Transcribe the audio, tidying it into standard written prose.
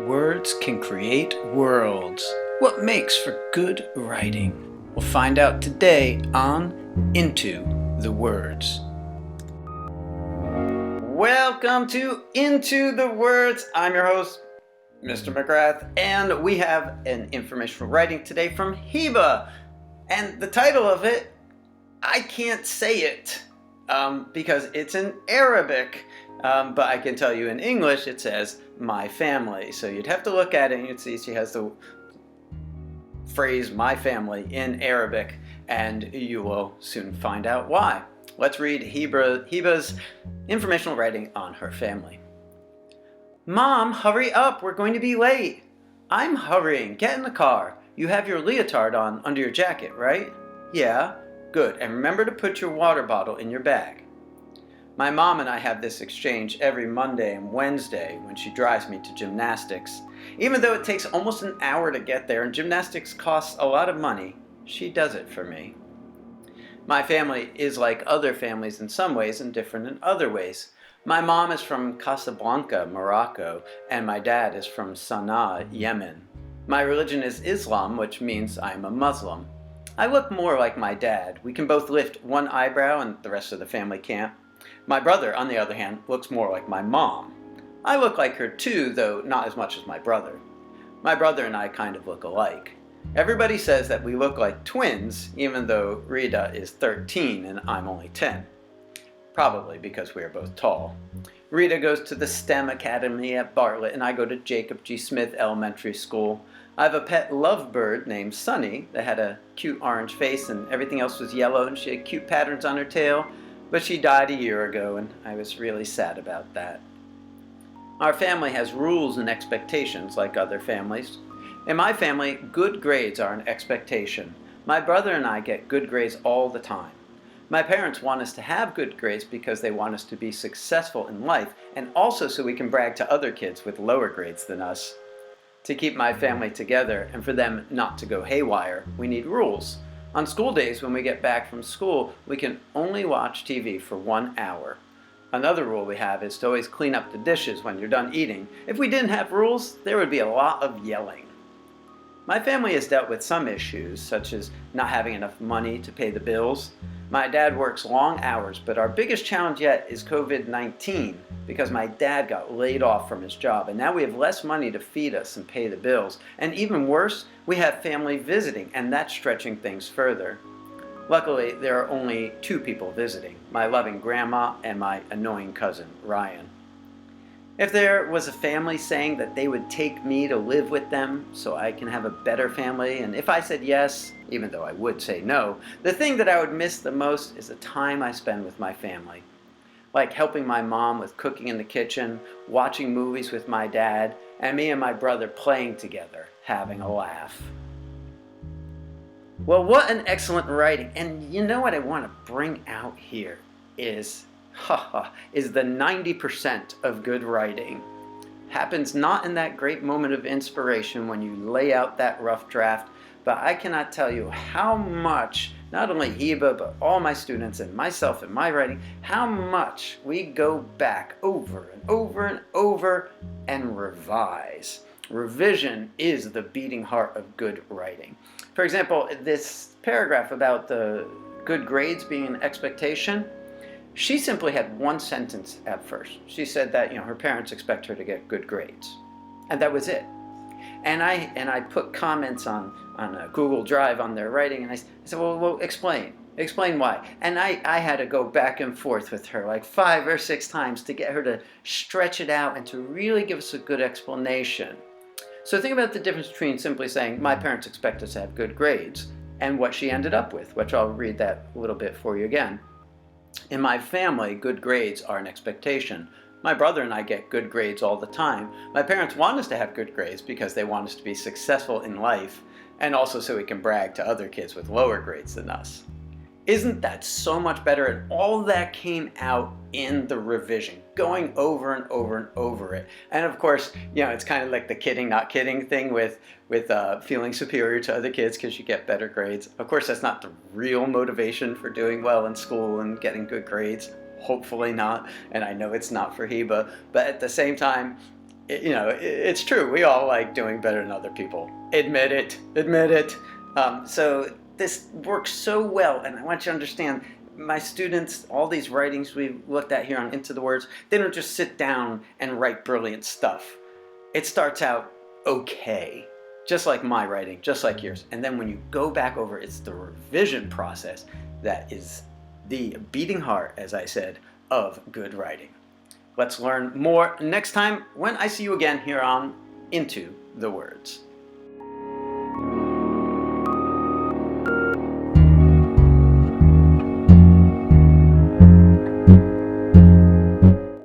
Words can create worlds. What makes for good writing? We'll find out today on Into the Words. Welcome to Into the Words. I'm your host, Mr. McGrath, and we have an informational writing today from Heba. And the title of it, I can't say it because it's in Arabic. But I can tell you in English it says my family. So you'd have to look at it and you'd see she has the phrase my family in Arabic, and you will soon find out why. Let's read Heba's informational writing on her family. Mom, hurry up, we're going to be late. I'm hurrying, get in the car. You have your leotard on under your jacket, right? Yeah, good, and remember to put your water bottle in your bag. My mom and I have this exchange every Monday and Wednesday when she drives me to gymnastics. Even though it takes almost an hour to get there and gymnastics costs a lot of money, she does it for me. My family is like other families in some ways and different in other ways. My mom is from Casablanca, Morocco, and my dad is from Sana'a, Yemen. My religion is Islam, which means I'm a Muslim. I look more like my dad. We can both lift one eyebrow and the rest of the family can't. My brother, on the other hand, looks more like my mom. I look like her too, though not as much as my brother. My brother and I kind of look alike. Everybody says that we look like twins, even though Rita is 13 and I'm only 10. Probably because we are both tall. Rita goes to the STEM Academy at Bartlett and I go to Jacob G. Smith Elementary School. I have a pet lovebird named Sunny that had a cute orange face and everything else was yellow and she had cute patterns on her tail. But she died a year ago, and I was really sad about that. Our family has rules and expectations like other families. In my family, good grades are an expectation. My brother and I get good grades all the time. My parents want us to have good grades because they want us to be successful in life, and also so we can brag to other kids with lower grades than us. To keep my family together and for them not to go haywire, we need rules. On school days, when we get back from school, we can only watch TV for 1 hour. Another rule we have is to always clean up the dishes when you're done eating. If we didn't have rules, there would be a lot of yelling. My family has dealt with some issues, such as not having enough money to pay the bills. My dad works long hours, but our biggest challenge yet is COVID-19, because my dad got laid off from his job, and now we have less money to feed us and pay the bills. And even worse, we have family visiting, and that's stretching things further. Luckily, there are only 2 people visiting, my loving grandma and my annoying cousin, Ryan. If there was a family saying that they would take me to live with them so I can have a better family, and if I said yes, even though I would say no, the thing that I would miss the most is the time I spend with my family. Like helping my mom with cooking in the kitchen, watching movies with my dad, and me and my brother playing together, having a laugh. Well, what an excellent writing. And you know what I want to bring out here is the 90% of good writing. Happens not in that great moment of inspiration when you lay out that rough draft, but I cannot tell you how much, not only Heba, but all my students and myself in my writing, how much we go back over and over and over and revise. Revision is the beating heart of good writing. For example, this paragraph about the good grades being an expectation, she simply had one sentence at first. She said that her parents expect her to get good grades, and that was it. And I put comments on Google Drive on their writing, and I said, well, explain why. And I had to go back and forth with her like 5 or 6 times to get her to stretch it out and to really give us a good explanation. So think about the difference between simply saying my parents expect us to have good grades and what she ended up with, which I'll read that a little bit for you again. In my family, good grades are an expectation. My brother and I get good grades all the time. My parents want us to have good grades because they want us to be successful in life, and also so we can brag to other kids with lower grades than us. Isn't that so much better? And all that came out in the revision, going over and over and over it. And of course, it's kind of like the kidding, not kidding thing with feeling superior to other kids because you get better grades. Of course, that's not the real motivation for doing well in school and getting good grades. Hopefully not. And I know it's not for Heba. But at the same time, It's true. We all like doing better than other people. Admit it. Admit it. So this works so well, and I want you to understand. My students, all these writings we've looked at here on Into the Words, they don't just sit down and write brilliant stuff. It starts out okay, just like my writing, just like yours. And then when you go back over, it's the revision process that is the beating heart, as I said, of good writing. Let's learn more next time when I see you again here on Into the Words.